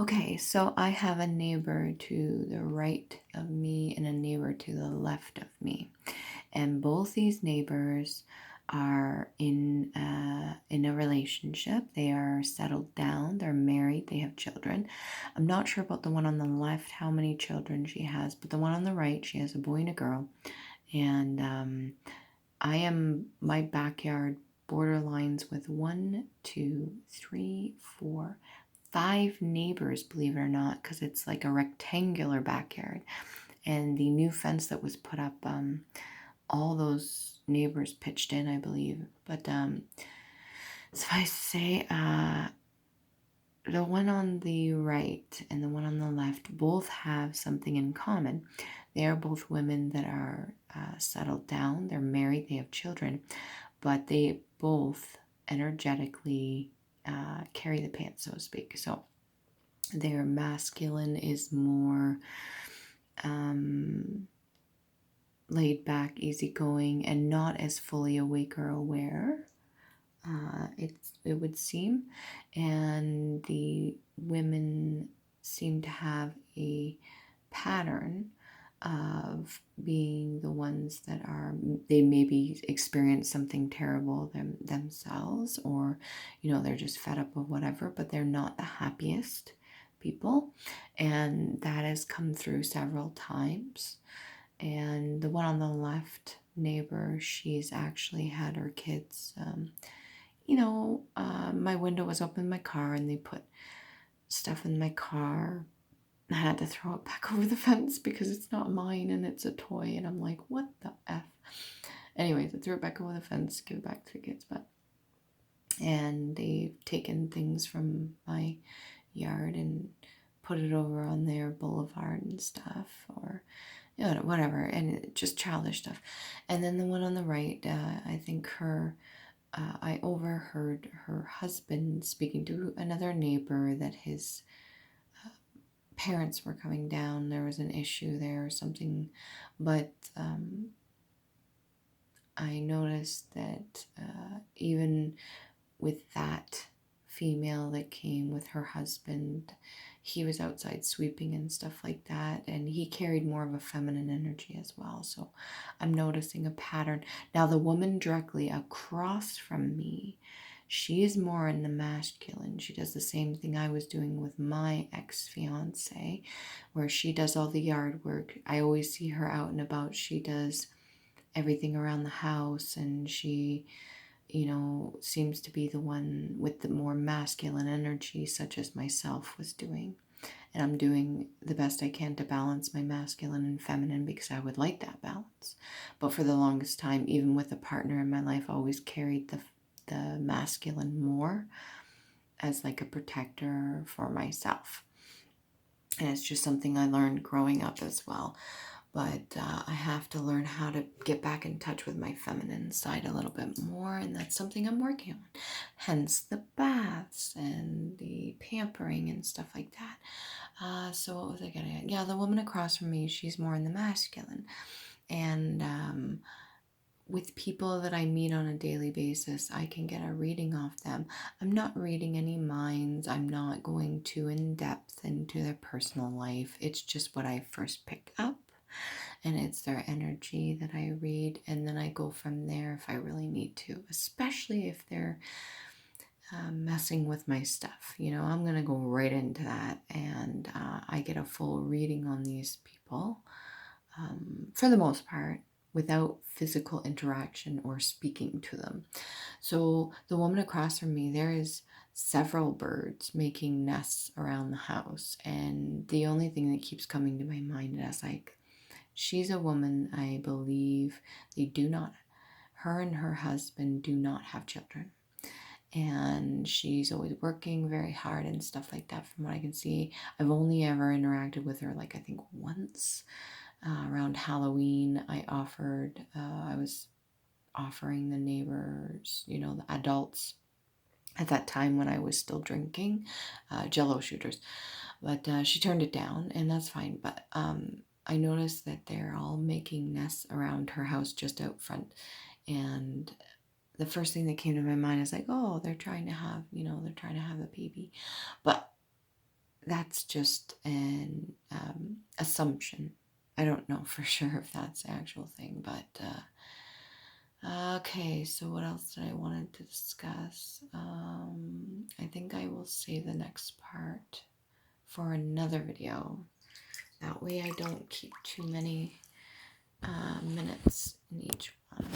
Okay, so I have a neighbor to the right of me and a neighbor to the left of me. And both these neighbors are in a relationship. They are settled down, they're married, they have children. I'm not sure about the one on the left, how many children she has, but the one on the right, she has a boy and a girl. And my backyard borderlines with one, two, three, four, five neighbors, believe it or not, because it's like a rectangular backyard. And the new fence that was put up, all those neighbors pitched in, I believe. But suffice to say, the one on the right and the one on the left both have something in common. They are both women that are settled down, they're married, they have children, but they both energetically carry the pants, so to speak. So their masculine is more laid back, easygoing, and not as fully awake or aware. It would seem, and the women seem to have a pattern of being the ones that are, they maybe experience something terrible themselves, or they're just fed up with whatever, but they're not the happiest people, and that has come through several times. And the one on the left neighbor, she's actually had her kids. My window was open in my car and they put stuff in my car. I had to throw it back over the fence because it's not mine and it's a toy. And I'm like, what the F? Anyways, I threw it back over the fence, give it back to the kids. And they've taken things from my yard and put it over on their boulevard and stuff, or whatever, and just childish stuff. And then the one on the right, I think I overheard her husband speaking to another neighbor that his parents were coming down. There was an issue there or something, but I noticed that even with that female that came with her husband, he was outside sweeping and stuff like that, and he carried more of a feminine energy as well. So I'm noticing a pattern. Now the woman directly across from me, she is more in the masculine. She does the same thing I was doing with my ex-fiance, where she does all the yard work. I always see her out and about. She does everything around the house, and she seems to be the one with the more masculine energy, such as myself was doing. And I'm doing the best I can to balance my masculine and feminine because I would like that balance. But for the longest time, even with a partner in my life, I always carried the masculine more as like a protector for myself. And it's just something I learned growing up as well. But I have to learn how to get back in touch with my feminine side a little bit more, and that's something I'm working on. Hence the baths and the pampering and stuff like that. So what was I getting at? Yeah, the woman across from me, she's more in the masculine. And with people that I meet on a daily basis, I can get a reading off them. I'm not reading any minds. I'm not going too in depth into their personal life. It's just what I first pick up, and it's their energy that I read, and then I go from there if I really need to, especially if they're messing with my stuff. I'm going to go right into that, and I get a full reading on these people for the most part without physical interaction or speaking to them. So the woman across from me, there is several birds making nests around the house, and the only thing that keeps coming to my mind is like, she's a woman, I believe her and her husband do not have children. And she's always working very hard and stuff like that from what I can see. I've only ever interacted with her, like I think once around Halloween. I was offering the neighbors, the adults at that time when I was still drinking, Jello shooters. But she turned it down, and that's fine. But I noticed that they're all making nests around her house just out front. And the first thing that came to my mind is like, oh, they're trying to have the baby. But that's just an assumption. I don't know for sure if that's the actual thing, but okay, so what else did I wanted to discuss? I think I will save the next part for another video. That way I don't keep too many minutes in each one.